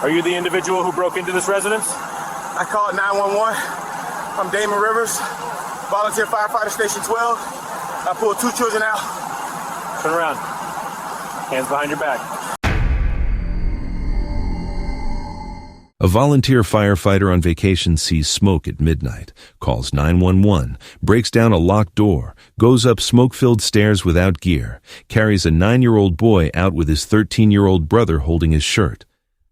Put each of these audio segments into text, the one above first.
Are you the individual who broke into this residence? I called 911. I'm Damon Rivers, volunteer firefighter, station 12. I pulled 2 children out. Turn around. Hands behind your back. A volunteer firefighter on vacation sees smoke at midnight, calls 911, breaks down a locked door, goes up smoke-filled stairs without gear, carries a 9-year-old boy out with his 13-year-old brother holding his shirt.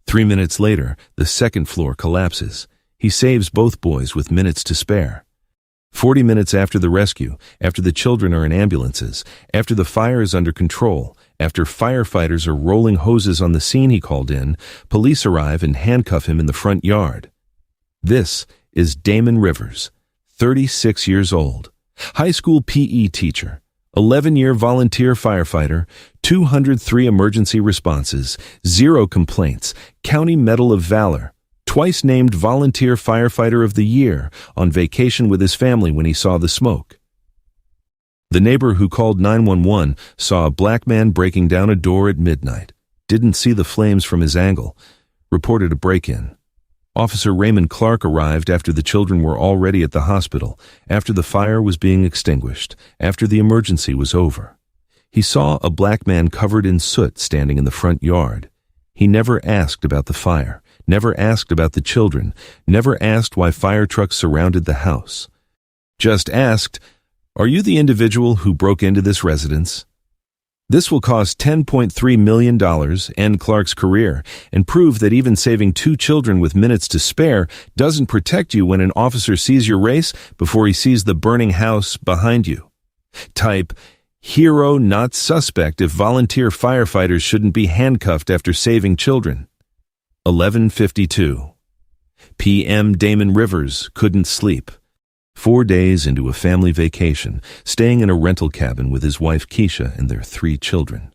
3 minutes later, the second floor collapses. He saves both boys with minutes to spare. 40 minutes after the rescue, after the children are in ambulances, after the fire is under control, after firefighters are rolling hoses on the scene he called in, police arrive and handcuff him in the front yard. This is Damon Rivers, 36 years old, high school PE teacher, 11-year volunteer firefighter, 203 emergency responses, 0 complaints, County Medal of Valor, twice named Volunteer Firefighter of the Year, on vacation with his family when he saw the smoke. The neighbor who called 911 saw a black man breaking down a door at midnight, didn't see the flames from his angle, reported a break-in. Officer Raymond Clark arrived after the children were already at the hospital, after the fire was being extinguished, after the emergency was over. He saw a black man covered in soot standing in the front yard. He never asked about the fire, never asked about the children, never asked why fire trucks surrounded the house. Just asked, "Are you the individual who broke into this residence?" This will cost $10.3 million, end Clark's career, and prove that even saving 2 children with minutes to spare doesn't protect you when an officer sees your race before he sees the burning house behind you. Type, hero not suspect if volunteer firefighters shouldn't be handcuffed after saving children. 11:52 p.m. Damon Rivers couldn't sleep. 4 days into a family vacation, staying in a rental cabin with his wife Keisha and their 3 children.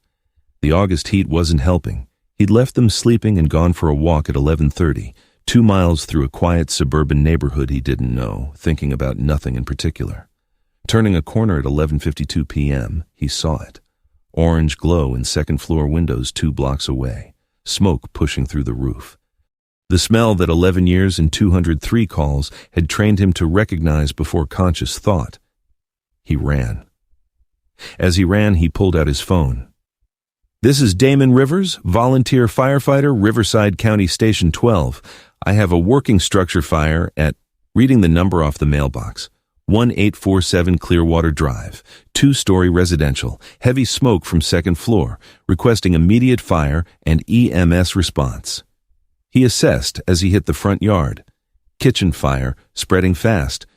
The August heat wasn't helping. He'd left them sleeping and gone for a walk at 11:30, 2 miles through a quiet suburban neighborhood he didn't know, thinking about nothing in particular. Turning a corner at 11:52 p.m., he saw it. Orange glow in second-floor windows 2 blocks away, smoke pushing through the roof. The smell that 11 years and 203 calls had trained him to recognize before conscious thought. He ran. As he ran, he pulled out his phone. "This is Damon Rivers, volunteer firefighter, Riverside County Station 12. I have a working structure fire at," reading the number off the mailbox, 1847 Clearwater Drive, 2-story residential, heavy smoke from second floor, requesting immediate fire and EMS response. He assessed as he hit the front yard. Kitchen fire, spreading fast.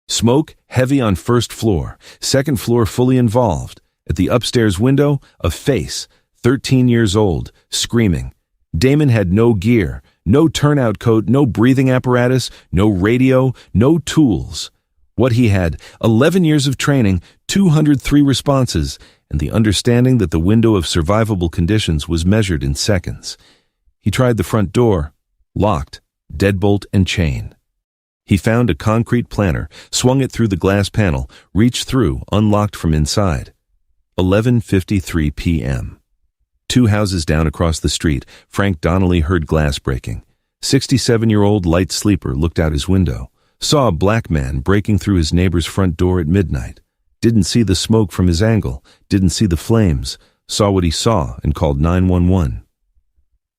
Smoke, heavy on first floor. Second floor fully involved. At the upstairs window, a face, 13 years old, screaming. Damon had no gear, no turnout coat, no breathing apparatus, no radio, no tools. What he had, 11 years of training, 203 responses, and the understanding that the window of survivable conditions was measured in seconds. He tried the front door, locked, deadbolt and chain. He found a concrete planter, swung it through the glass panel, reached through, unlocked from inside. 11:53 p.m. 2 houses down across the street, Frank Donnelly heard glass breaking. 67-year-old light sleeper looked out his window, saw a black man breaking through his neighbor's front door at midnight, didn't see the smoke from his angle, didn't see the flames, saw what he saw and called 911.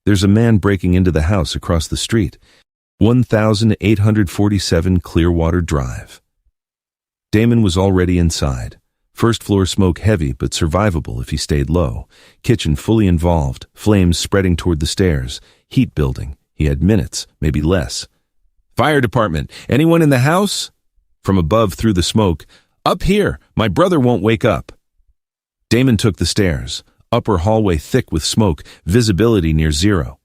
There's a man breaking into the house across the street, 1847 Clearwater Drive. Damon was already inside. First floor smoke heavy but survivable if he stayed low. Kitchen fully involved, flames spreading toward the stairs, heat building. He had minutes, maybe less. "Fire department, anyone in the house?" From above through the smoke, "Up here, my brother won't wake up." Damon took the stairs. Upper hallway thick with smoke, visibility near 0.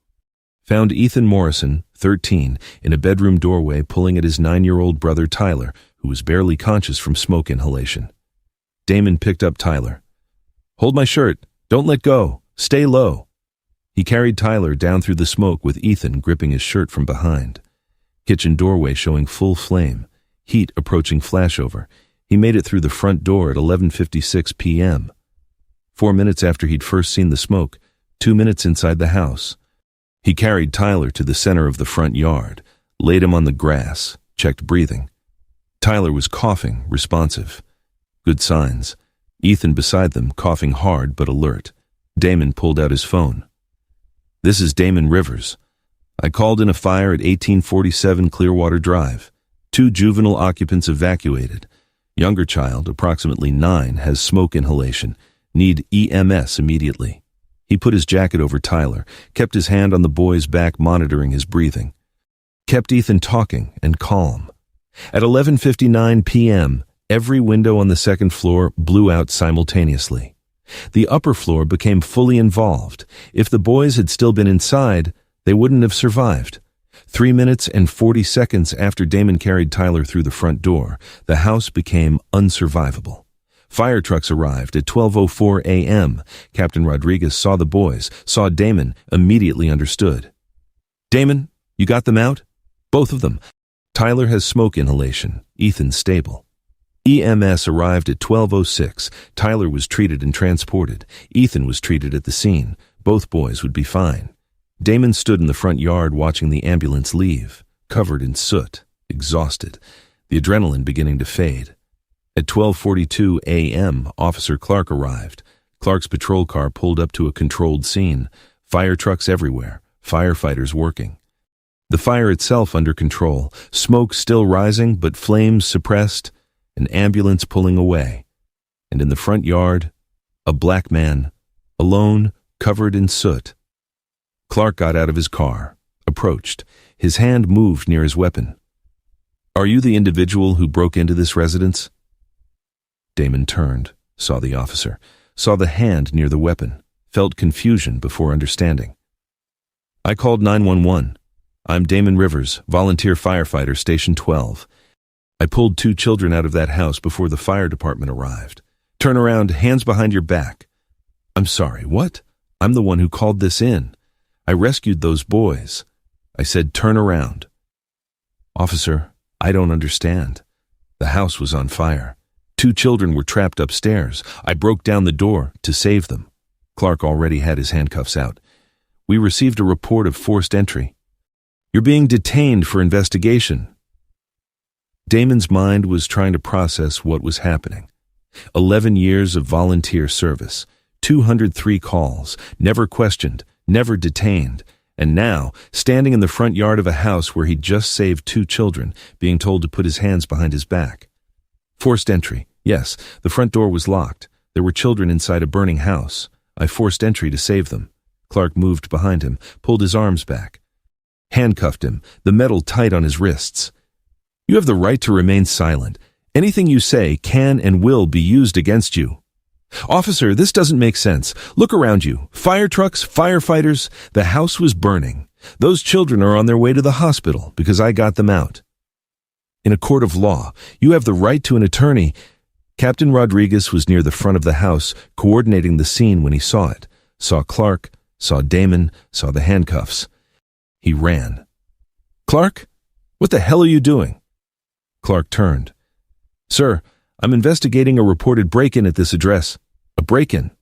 Found Ethan Morrison, 13, in a bedroom doorway pulling at his 9-year-old brother Tyler, who was barely conscious from smoke inhalation. Damon picked up Tyler. "Hold my shirt. Don't let go. Stay low." He carried Tyler down through the smoke with Ethan gripping his shirt from behind. Kitchen doorway showing full flame, heat approaching flashover. He made it through the front door at 11:56 p.m. 4 minutes after he'd first seen the smoke, 2 minutes inside the house. He carried Tyler to the center of the front yard, laid him on the grass, checked breathing. Tyler was coughing, responsive. Good signs. Ethan beside them, coughing hard but alert. Damon pulled out his phone. "This is Damon Rivers. I called in a fire at 1847 Clearwater Drive. 2 juvenile occupants evacuated. Younger child, approximately 9, has smoke inhalation. Need EMS immediately." He put his jacket over Tyler, kept his hand on the boy's back monitoring his breathing. Kept Ethan talking and calm. At 11:59 p.m., every window on the second floor blew out simultaneously. The upper floor became fully involved. If the boys had still been inside, they wouldn't have survived. 3 minutes and 40 seconds after Damon carried Tyler through the front door, the house became unsurvivable. Fire trucks arrived at 12:04 a.m. Captain Rodriguez saw the boys, saw Damon, immediately understood. "Damon, you got them out?" "Both of them. Tyler has smoke inhalation. Ethan's stable." EMS arrived at 12:06. Tyler was treated and transported. Ethan was treated at the scene. Both boys would be fine. Damon stood in the front yard watching the ambulance leave, covered in soot, exhausted, the adrenaline beginning to fade. At 12:42 a.m., Officer Clark arrived. Clark's patrol car pulled up to a controlled scene. Fire trucks everywhere, firefighters working. The fire itself under control, smoke still rising but flames suppressed, an ambulance pulling away. And in the front yard, a black man, alone, covered in soot. Clark got out of his car, approached. His hand moved near his weapon. "Are you the individual who broke into this residence?" Damon turned, saw the officer, saw the hand near the weapon, felt confusion before understanding. "I called 911. I'm Damon Rivers, volunteer firefighter, Station 12. I pulled 2 children out of that house before the fire department arrived. Turn around, hands behind your back." "I'm sorry, what? I'm the one who called this in. I rescued those boys." I said, "Turn around." "Officer, I don't understand. The house was on fire. 2 children were trapped upstairs. I broke down the door to save them." Clark already had his handcuffs out. "We received a report of forced entry. You're being detained for investigation." Damon's mind was trying to process what was happening. 11 years of volunteer service, 203 calls, never questioned, never detained, and now, standing in the front yard of a house where he'd just saved 2 children, being told to put his hands behind his back. Forced entry. Yes, the front door was locked. There were children inside a burning house. I forced entry to save them. Clark moved behind him, pulled his arms back. Handcuffed him, the metal tight on his wrists. "You have the right to remain silent. Anything you say can and will be used against you." "Officer, this doesn't make sense. Look around you. Fire trucks, firefighters. The house was burning. Those children are on their way to the hospital because I got them out." "In a court of law, you have the right to an attorney." Captain Rodriguez was near the front of the house, coordinating the scene when he saw it. Saw Clark, saw Damon, saw the handcuffs. He ran. "Clark, what the hell are you doing?" Clark turned. "Sir, I'm investigating a reported break-in at this address." "A break-in?"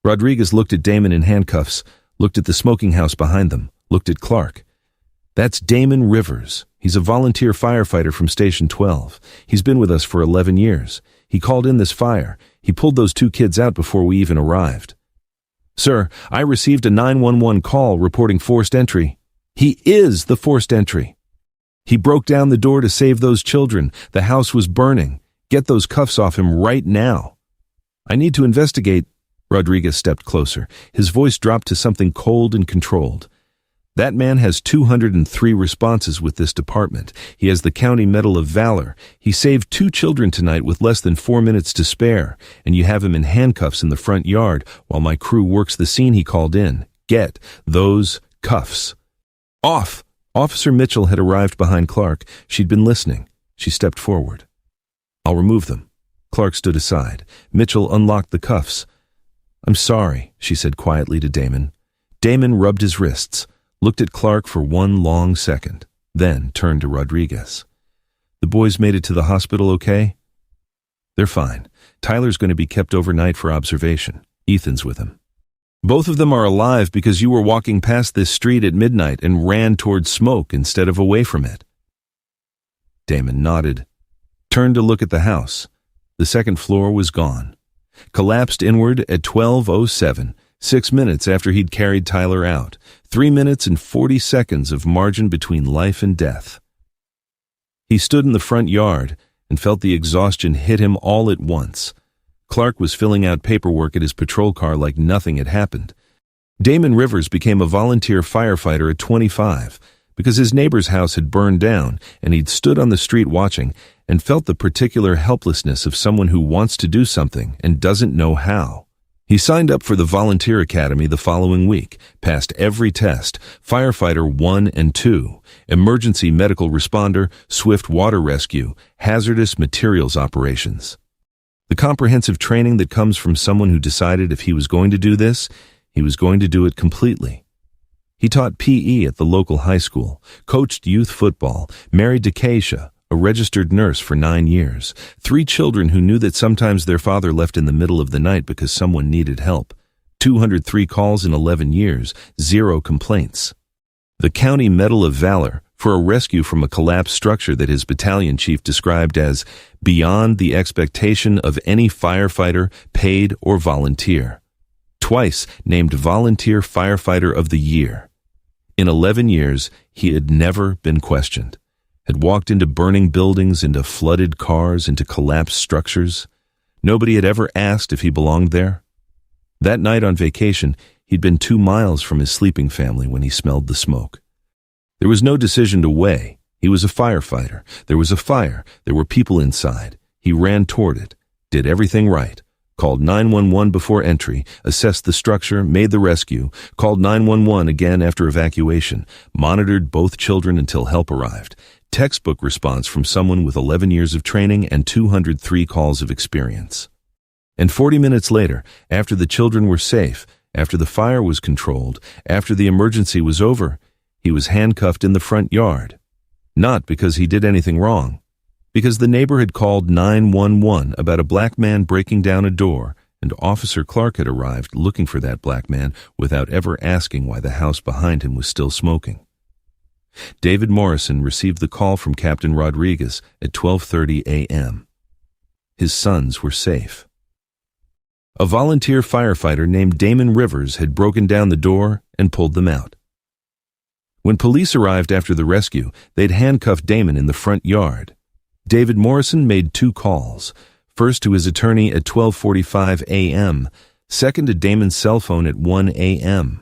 Rodriguez looked at Damon in handcuffs, looked at the smoking house behind them, looked at Clark. "That's Damon Rivers. He's a volunteer firefighter from Station 12. He's been with us for 11 years. He called in this fire. He pulled those 2 kids out before we even arrived." "Sir, I received a 911 call reporting forced entry." "He is the forced entry. He broke down the door to save those children. The house was burning. Get those cuffs off him right now." "I need to investigate." Rodriguez stepped closer. His voice dropped to something cold and controlled. "That man has 203 responses with this department. He has the county Medal of Valor. He saved 2 children tonight with less than 4 minutes to spare, and you have him in handcuffs in the front yard while my crew works the scene he called in. Get those cuffs off." Officer Mitchell had arrived behind Clark. She'd been listening. She stepped forward. "I'll remove them." Clark stood aside. Mitchell unlocked the cuffs. "I'm sorry," she said quietly to Damon. Damon rubbed his wrists, looked at Clark for one long second, then turned to Rodriguez. "The boys made it to the hospital okay?" "They're fine. Tyler's going to be kept overnight for observation. Ethan's with him." Both of them are alive because you were walking past this street at midnight and ran toward smoke instead of away from it." Damon nodded, turned to look at the house. The second floor was gone. Collapsed inward at 12:07, 6 minutes after he'd carried Tyler out. 3 minutes and 40 seconds of margin between life and death. He stood in the front yard and felt the exhaustion hit him all at once. Clark was filling out paperwork at his patrol car like nothing had happened. Damon Rivers became a volunteer firefighter at 25 because his neighbor's house had burned down and he'd stood on the street watching and felt the particular helplessness of someone who wants to do something and doesn't know how. He signed up for the Volunteer Academy the following week, passed every test, Firefighter 1 and 2, Emergency Medical Responder, Swift Water Rescue, Hazardous Materials Operations. The comprehensive training that comes from someone who decided if he was going to do this, he was going to do it completely. He taught PE at the local high school, coached youth football, married to Keisha, a registered nurse for 9 years, 3 children who knew that sometimes their father left in the middle of the night because someone needed help, 203 calls in 11 years, 0 complaints. The County Medal of Valor for a rescue from a collapsed structure that his battalion chief described as beyond the expectation of any firefighter, paid or volunteer. Twice named Volunteer Firefighter of the Year. In 11 years, he had never been questioned. Had walked into burning buildings, into flooded cars, into collapsed structures. Nobody had ever asked if he belonged there. That night on vacation, he'd been 2 miles from his sleeping family when he smelled the smoke. There was no decision to weigh. He was a firefighter. There was a fire. There were people inside. He ran toward it, did everything right, called 911 before entry, assessed the structure, made the rescue, called 911 again after evacuation, monitored both children until help arrived. Textbook response from someone with 11 years of training and 203 calls of experience. And 40 minutes later, after the children were safe, after the fire was controlled, after the emergency was over, he was handcuffed in the front yard. Not because he did anything wrong, because the neighbor had called 911 about a black man breaking down a door, and Officer Clark had arrived looking for that black man without ever asking why the house behind him was still smoking. David Morrison received the call from Captain Rodriguez at 12:30 a.m. His sons were safe. A volunteer firefighter named Damon Rivers had broken down the door and pulled them out. When police arrived after the rescue, they'd handcuffed Damon in the front yard. David Morrison made 2 calls, first to his attorney at 12:45 a.m., second to Damon's cell phone at 1 a.m.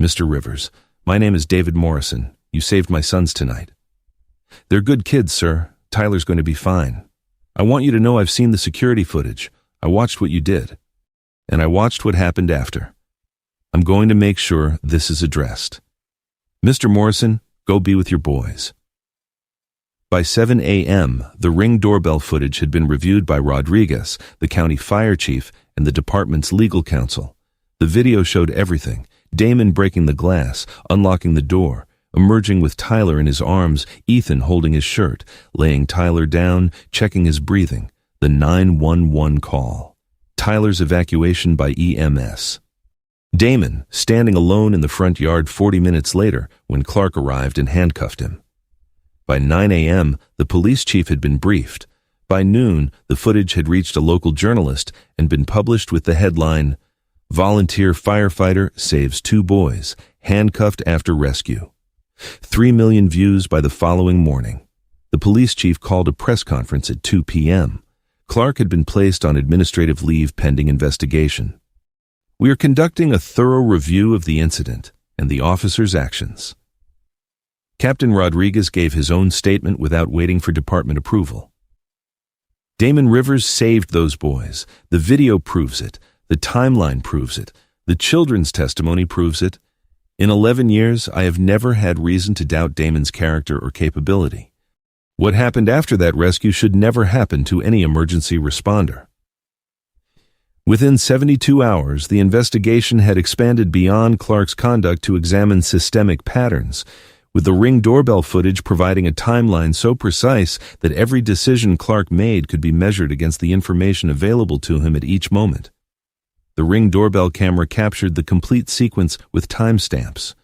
"Mr. Rivers, my name is David Morrison. You saved my sons tonight." "They're good kids, sir. Tyler's going to be fine. I want you to know I've seen the security footage. I watched what you did. And I watched what happened after. I'm going to make sure this is addressed. Mr. Morrison, go be with your boys." By 7 a.m., the Ring doorbell footage had been reviewed by Rodriguez, the county fire chief, and the department's legal counsel. The video showed everything: Damon breaking the glass, unlocking the door, emerging with Tyler in his arms, Ethan holding his shirt, laying Tyler down, checking his breathing, the 911 call, Tyler's evacuation by EMS. Damon, standing alone in the front yard 40 minutes later when Clark arrived and handcuffed him. By 9 a.m., the police chief had been briefed. By noon, the footage had reached a local journalist and been published with the headline, "Volunteer Firefighter Saves 2 Boys, Handcuffed After Rescue." 3 million views by the following morning. The police chief called a press conference at 2 p.m. Clark had been placed on administrative leave pending investigation. "We are conducting a thorough review of the incident and the officer's actions." Captain Rodriguez gave his own statement without waiting for department approval. "Damon Rivers saved those boys. The video proves it. The timeline proves it. The children's testimony proves it. In 11 years, I have never had reason to doubt Damon's character or capability. What happened after that rescue should never happen to any emergency responder." Within 72 hours, the investigation had expanded beyond Clark's conduct to examine systemic patterns, with the Ring doorbell footage providing a timeline so precise that every decision Clark made could be measured against the information available to him at each moment. The Ring doorbell camera captured the complete sequence with timestamps.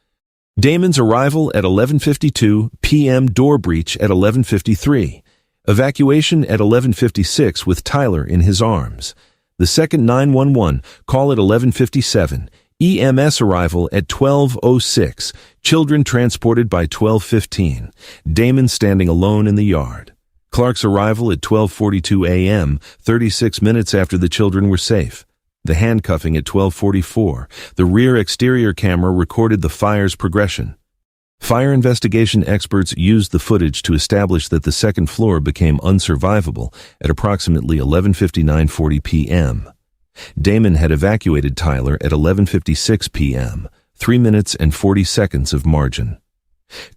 Damon's arrival at 11:52 p.m. door breach at 11:53. Evacuation at 11:56 with Tyler in his arms. The second 911 call at 11:57. EMS arrival at 12:06. Children transported by 12:15. Damon standing alone in the yard. Clark's arrival at 12:42 a.m., 36 minutes after the children were safe. The handcuffing at 12:44. The rear exterior camera recorded the fire's progression. Fire investigation experts used the footage to establish that the second floor became unsurvivable at approximately 11:59:40 p.m. Damon had evacuated Tyler at 11:56 p.m., 3 minutes and 40 seconds of margin.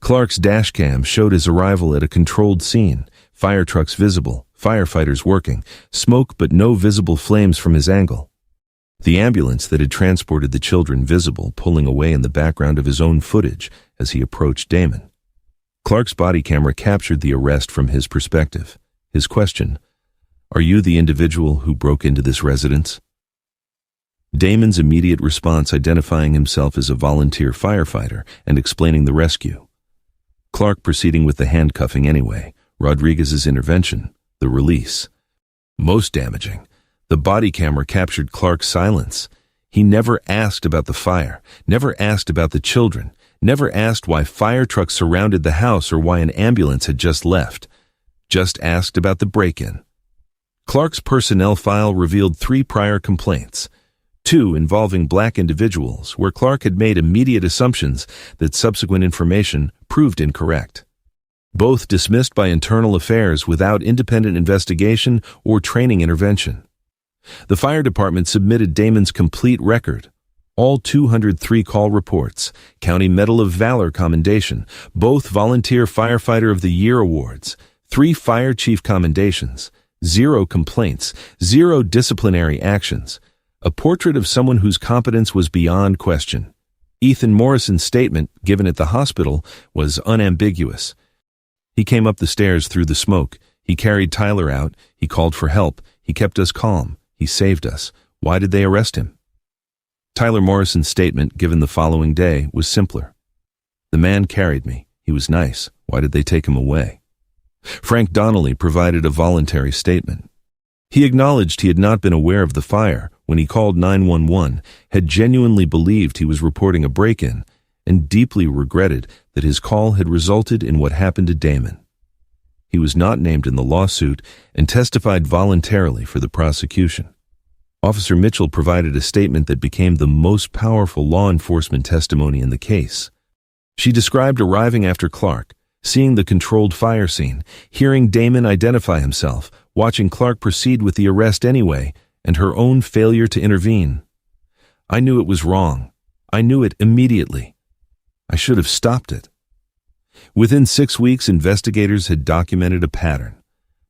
Clark's dashcam showed his arrival at a controlled scene, fire trucks visible, firefighters working, smoke but no visible flames from his angle. The ambulance that had transported the children visible, pulling away in the background of his own footage as he approached Damon. Clark's body camera captured the arrest from his perspective. His question, "Are you the individual who broke into this residence?" Damon's immediate response identifying himself as a volunteer firefighter and explaining the rescue. Clark proceeding with the handcuffing anyway, Rodriguez's intervention, the release. Most damaging, the body camera captured Clark's silence. He never asked about the fire, never asked about the children, never asked why fire trucks surrounded the house or why an ambulance had just left. Just asked about the break-in. Clark's personnel file revealed 3 prior complaints. 2 involving black individuals, where Clark had made immediate assumptions that subsequent information proved incorrect. Both dismissed by internal affairs without independent investigation or training intervention. The fire department submitted Damon's complete record, all 203 call reports, County Medal of Valor commendation, both Volunteer Firefighter of the Year awards, 3 fire chief commendations, 0 complaints, 0 disciplinary actions, a portrait of someone whose competence was beyond question. Ethan Morrison's statement, given at the hospital, was unambiguous. He came up the stairs through the smoke. He carried Tyler out. He called for help. He kept us calm. He saved us. Why did they arrest him? Tyler Morrison's statement, given the following day, was simpler. The man carried me. He was nice. Why did they take him away? Frank Donnelly provided a voluntary statement. He acknowledged he had not been aware of the fire when he called 911, had genuinely believed he was reporting a break-in, and deeply regretted that his call had resulted in what happened to Damon. He was not named in the lawsuit and testified voluntarily for the prosecution. Officer Mitchell provided a statement that became the most powerful law enforcement testimony in the case. She described arriving after Clark, seeing the controlled fire scene, hearing Damon identify himself, watching Clark proceed with the arrest anyway, and her own failure to intervene. I knew it was wrong. I knew it immediately. I should have stopped it. Within 6 weeks, investigators had documented a pattern.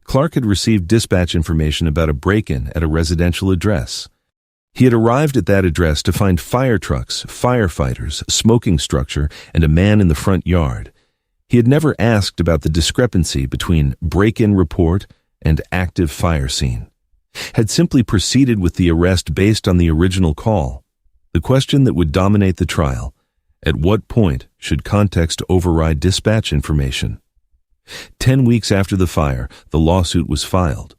Clark had received dispatch information about a break-in at a residential address. He had arrived at that address to find fire trucks, firefighters, smoking structure, and a man in the front yard. He had never asked about the discrepancy between break-in report and active fire scene. Had simply proceeded with the arrest based on the original call. The question that would dominate the trial: at what point should context override dispatch information? 10 weeks after the fire, the lawsuit was filed.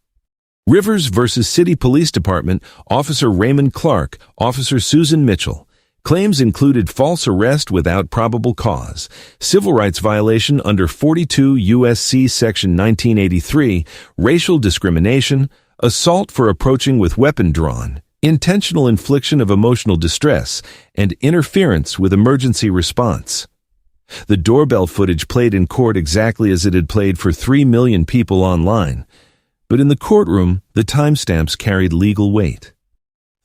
Rivers versus City Police Department, Officer Raymond Clark, Officer Susan Mitchell. Claims included false arrest without probable cause, civil rights violation under 42 U.S.C. Section 1983, racial discrimination, assault for approaching with weapon drawn, intentional infliction of emotional distress, and interference with emergency response. The doorbell footage played in court exactly as it had played for 3 million people online, but in the courtroom, the timestamps carried legal weight.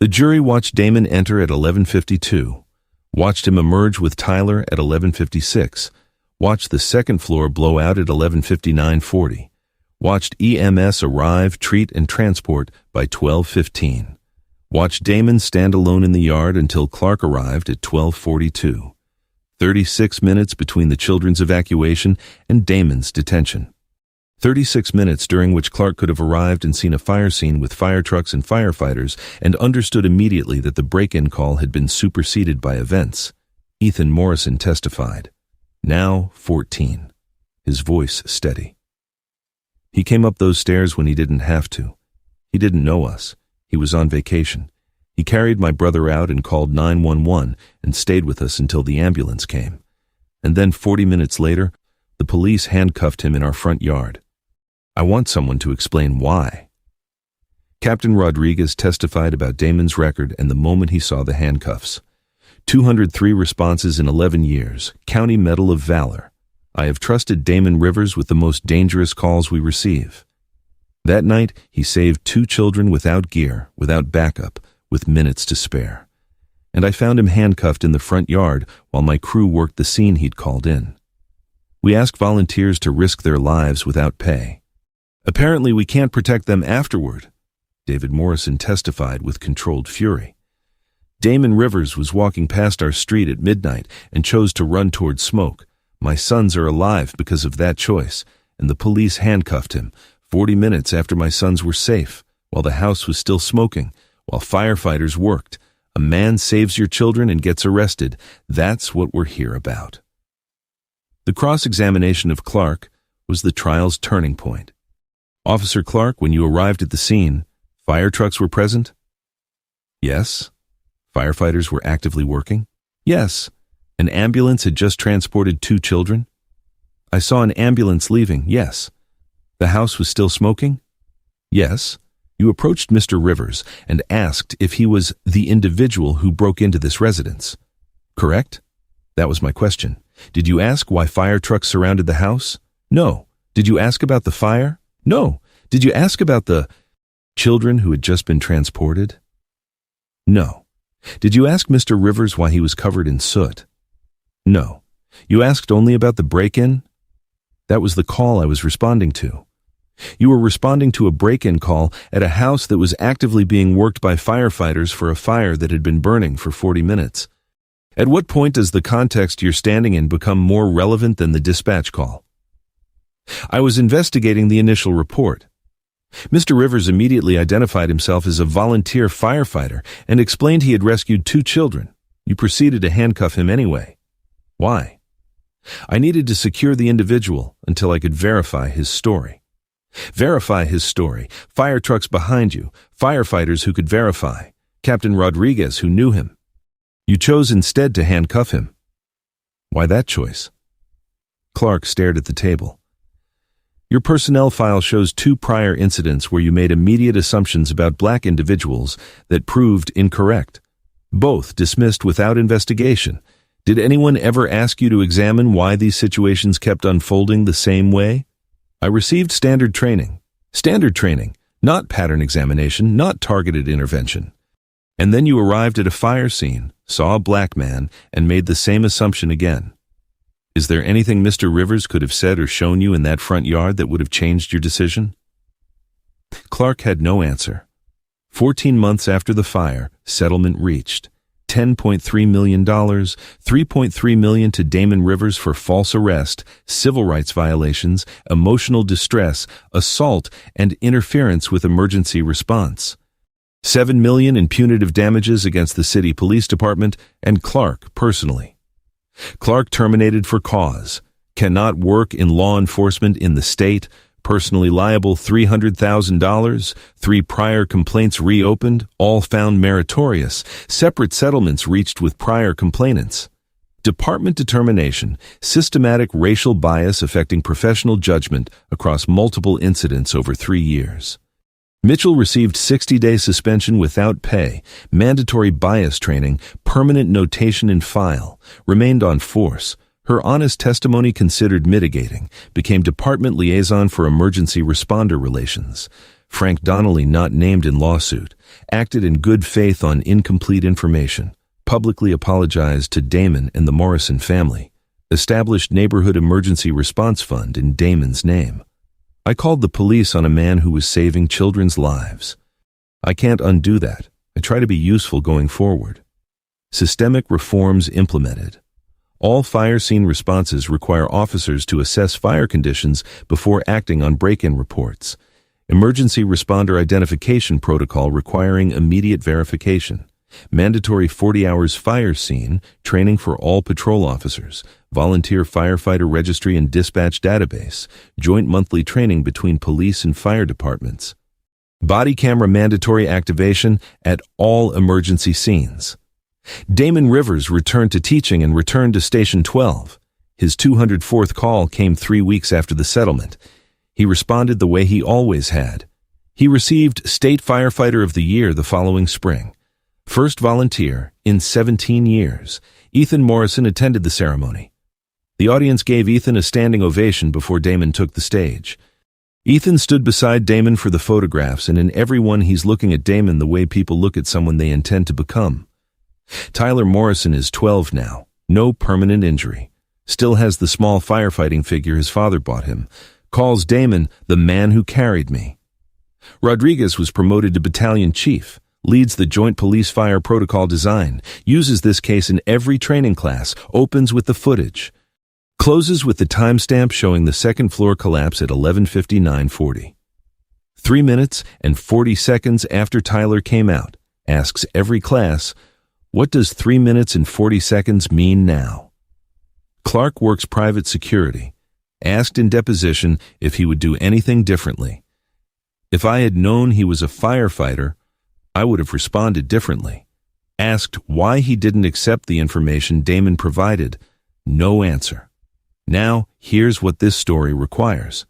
The jury watched Damon enter at 11:52, watched him emerge with Tyler at 11:56, watched the second floor blow out at 11:59:40, watched EMS arrive, treat, and transport by 12:15, watched Damon stand alone in the yard until Clark arrived at 12:42. 36 minutes between the children's evacuation and Damon's detention. 36 minutes during which Clark could have arrived and seen a fire scene with fire trucks and firefighters and understood immediately that the break-in call had been superseded by events. Ethan Morrison testified. Now 14. His voice steady. He came up those stairs when he didn't have to. He didn't know us. He was on vacation. He carried my brother out and called 911 and stayed with us until the ambulance came. And then 40 minutes later, the police handcuffed him in our front yard. I want someone to explain why. Captain Rodriguez testified about Damon's record and the moment he saw the handcuffs. 203 responses in 11 years, County Medal of Valor. I have trusted Damon Rivers with the most dangerous calls we receive. That night, he saved 2 children without gear, without backup, with minutes to spare. And I found him handcuffed in the front yard while my crew worked the scene he'd called in. We ask volunteers to risk their lives without pay. Apparently, we can't protect them afterward, David Morrison testified with controlled fury. Damon Rivers was walking past our street at midnight and chose to run toward smoke. My sons are alive because of that choice, and the police handcuffed him 40 minutes after my sons were safe, while the house was still smoking, while firefighters worked. A man saves your children and gets arrested. That's what we're here about. The cross-examination of Clark was the trial's turning point. Officer Clark, when you arrived at the scene, fire trucks were present? Yes. Firefighters were actively working? Yes. An ambulance had just transported 2 children? I saw an ambulance leaving, yes. The house was still smoking? Yes. You approached Mr. Rivers and asked if he was the individual who broke into this residence. Correct? That was my question. Did you ask why fire trucks surrounded the house? No. Did you ask about the fire? No. Did you ask about the children who had just been transported? No. Did you ask Mr. Rivers why he was covered in soot? No. You asked only about the break-in? That was the call I was responding to. You were responding to a break-in call at a house that was actively being worked by firefighters for a fire that had been burning for 40 minutes. At what point does the context you're standing in become more relevant than the dispatch call? I was investigating the initial report. Mr. Rivers immediately identified himself as a volunteer firefighter and explained he had rescued 2 children. You proceeded to handcuff him anyway. Why? I needed to secure the individual until I could verify his story. Verify his story. Fire trucks behind you. Firefighters who could verify. Captain Rodriguez who knew him. You chose instead to handcuff him. Why that choice? Clark stared at the table. Your personnel file shows 2 prior incidents where you made immediate assumptions about black individuals that proved incorrect. Both dismissed without investigation. Did anyone ever ask you to examine why these situations kept unfolding the same way? I received standard training, not pattern examination, not targeted intervention. And then you arrived at a fire scene, saw a black man, and made the same assumption again. Is there anything Mr. Rivers could have said or shown you in that front yard that would have changed your decision? Clark had no answer. 14 months after the fire, settlement reached. $10.3 million, $3.3 million to Damon Rivers for false arrest, civil rights violations, emotional distress, assault, and interference with emergency response. $7 million in punitive damages against the city police department and Clark personally. Clark terminated for cause, cannot work in law enforcement in the state, personally liable $300,000, 3 prior complaints reopened, all found meritorious, separate settlements reached with prior complainants. Department determination, systematic racial bias affecting professional judgment across multiple incidents over 3 years. Mitchell received 60-day suspension without pay, mandatory bias training, permanent notation in file, remained on force. Her honest testimony considered mitigating, became department liaison for emergency responder relations. Frank Donnelly not named in lawsuit, acted in good faith on incomplete information, publicly apologized to Damon and the Morrison family, established neighborhood emergency response fund in Damon's name. I called the police on a man who was saving children's lives. I can't undo that. I try to be useful going forward. Systemic reforms implemented. All fire scene responses require officers to assess fire conditions before acting on break-in reports. Emergency responder identification protocol requiring immediate verification. Mandatory 40 hours fire scene training for all patrol officers. Volunteer firefighter registry and dispatch database. Joint monthly training between police and fire departments. Body camera mandatory activation at all emergency scenes. Damon Rivers returned to teaching and returned to Station 12. His 204th call came 3 weeks after the settlement. He responded the way he always had. He received State Firefighter of the Year the following spring. First volunteer in 17 years. Ethan Morrison attended the ceremony. The audience gave Ethan a standing ovation before Damon took the stage. Ethan stood beside Damon for the photographs, and in every one he's looking at Damon the way people look at someone they intend to become. Tyler Morrison is 12 now, no permanent injury. Still has the small firefighting figure his father bought him. Calls Damon the man who carried me. Rodriguez was promoted to battalion chief, leads the Joint Police Fire Protocol design, uses this case in every training class, opens with the footage. Closes with the timestamp showing the second floor collapse at 11:59:40. 3 minutes and 40 seconds after Tyler came out, asks every class, what does 3 minutes and 40 seconds mean now? Clark works private security. Asked in deposition if he would do anything differently. If I had known he was a firefighter, I would have responded differently. Asked why he didn't accept the information Damon provided, no answer. Now, here's what this story requires.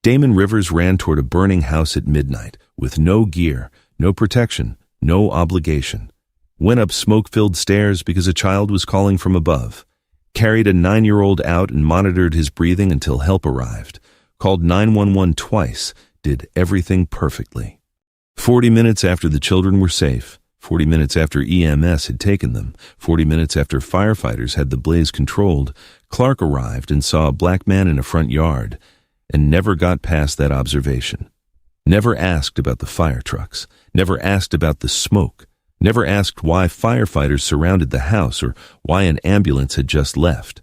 Damon Rivers ran toward a burning house at midnight with no gear, no protection, no obligation. Went up smoke-filled stairs because a child was calling from above. Carried a 9-year-old out and monitored his breathing until help arrived. Called 911 twice, did everything perfectly. 40 minutes after the children were safe, 40 minutes after EMS had taken them, 40 minutes after firefighters had the blaze controlled, Clark arrived and saw a black man in a front yard and never got past that observation. Never asked about the fire trucks, never asked about the smoke, never asked why firefighters surrounded the house or why an ambulance had just left.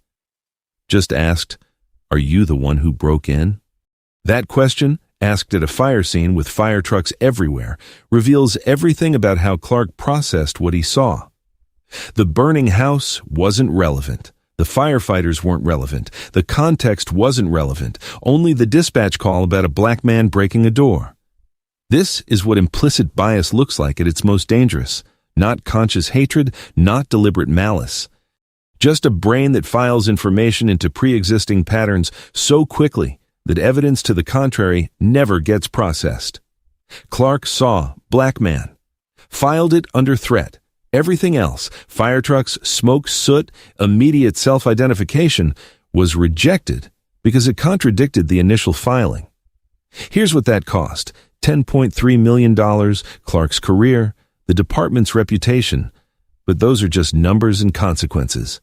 Just asked, "Are you the one who broke in?" That question, asked at a fire scene with fire trucks everywhere, reveals everything about how Clark processed what he saw. The burning house wasn't relevant. The firefighters weren't relevant. The context wasn't relevant. Only the dispatch call about a black man breaking a door. This is what implicit bias looks like at its most dangerous. Not conscious hatred, not deliberate malice. Just a brain that files information into pre-existing patterns so quickly that evidence to the contrary never gets processed. Clark saw black man, filed it under threat. Everything else, fire trucks, smoke, soot, immediate self-identification, was rejected because it contradicted the initial filing. Here's what that cost: $10.3 million, Clark's career, the department's reputation. But those are just numbers and consequences.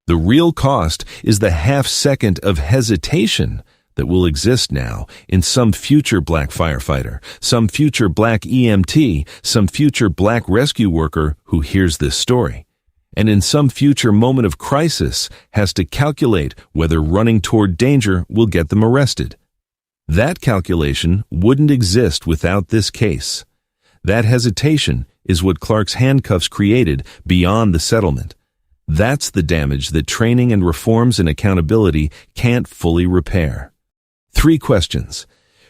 The real cost is the half-second of hesitation that will exist now in some future black firefighter, some future black EMT, some future black rescue worker who hears this story, and in some future moment of crisis has to calculate whether running toward danger will get them arrested. That calculation wouldn't exist without this case. That hesitation is what Clark's handcuffs created beyond the settlement. That's the damage that training and reforms and accountability can't fully repair. 3 questions.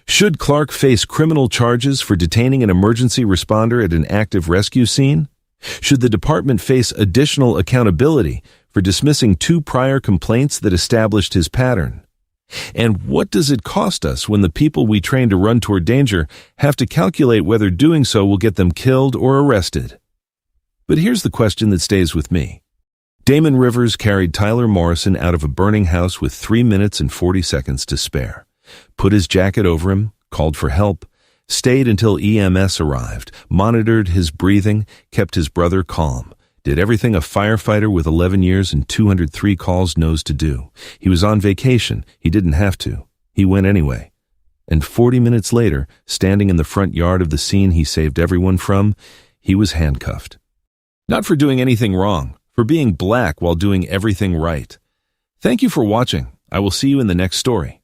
Should Clark face criminal charges for detaining an emergency responder at an active rescue scene? Should the department face additional accountability for dismissing 2 prior complaints that established his pattern? And what does it cost us when the people we train to run toward danger have to calculate whether doing so will get them killed or arrested? But here's the question that stays with me. Damon Rivers carried Tyler Morrison out of a burning house with 3 minutes and 40 seconds to spare. Put his jacket over him, called for help, stayed until EMS arrived, monitored his breathing, kept his brother calm, did everything a firefighter with 11 years and 203 calls knows to do. He was on vacation. He didn't have to. He went anyway. And 40 minutes later, standing in the front yard of the scene he saved everyone from, he was handcuffed. Not for doing anything wrong, for being black while doing everything right. Thank you for watching. I will see you in the next story.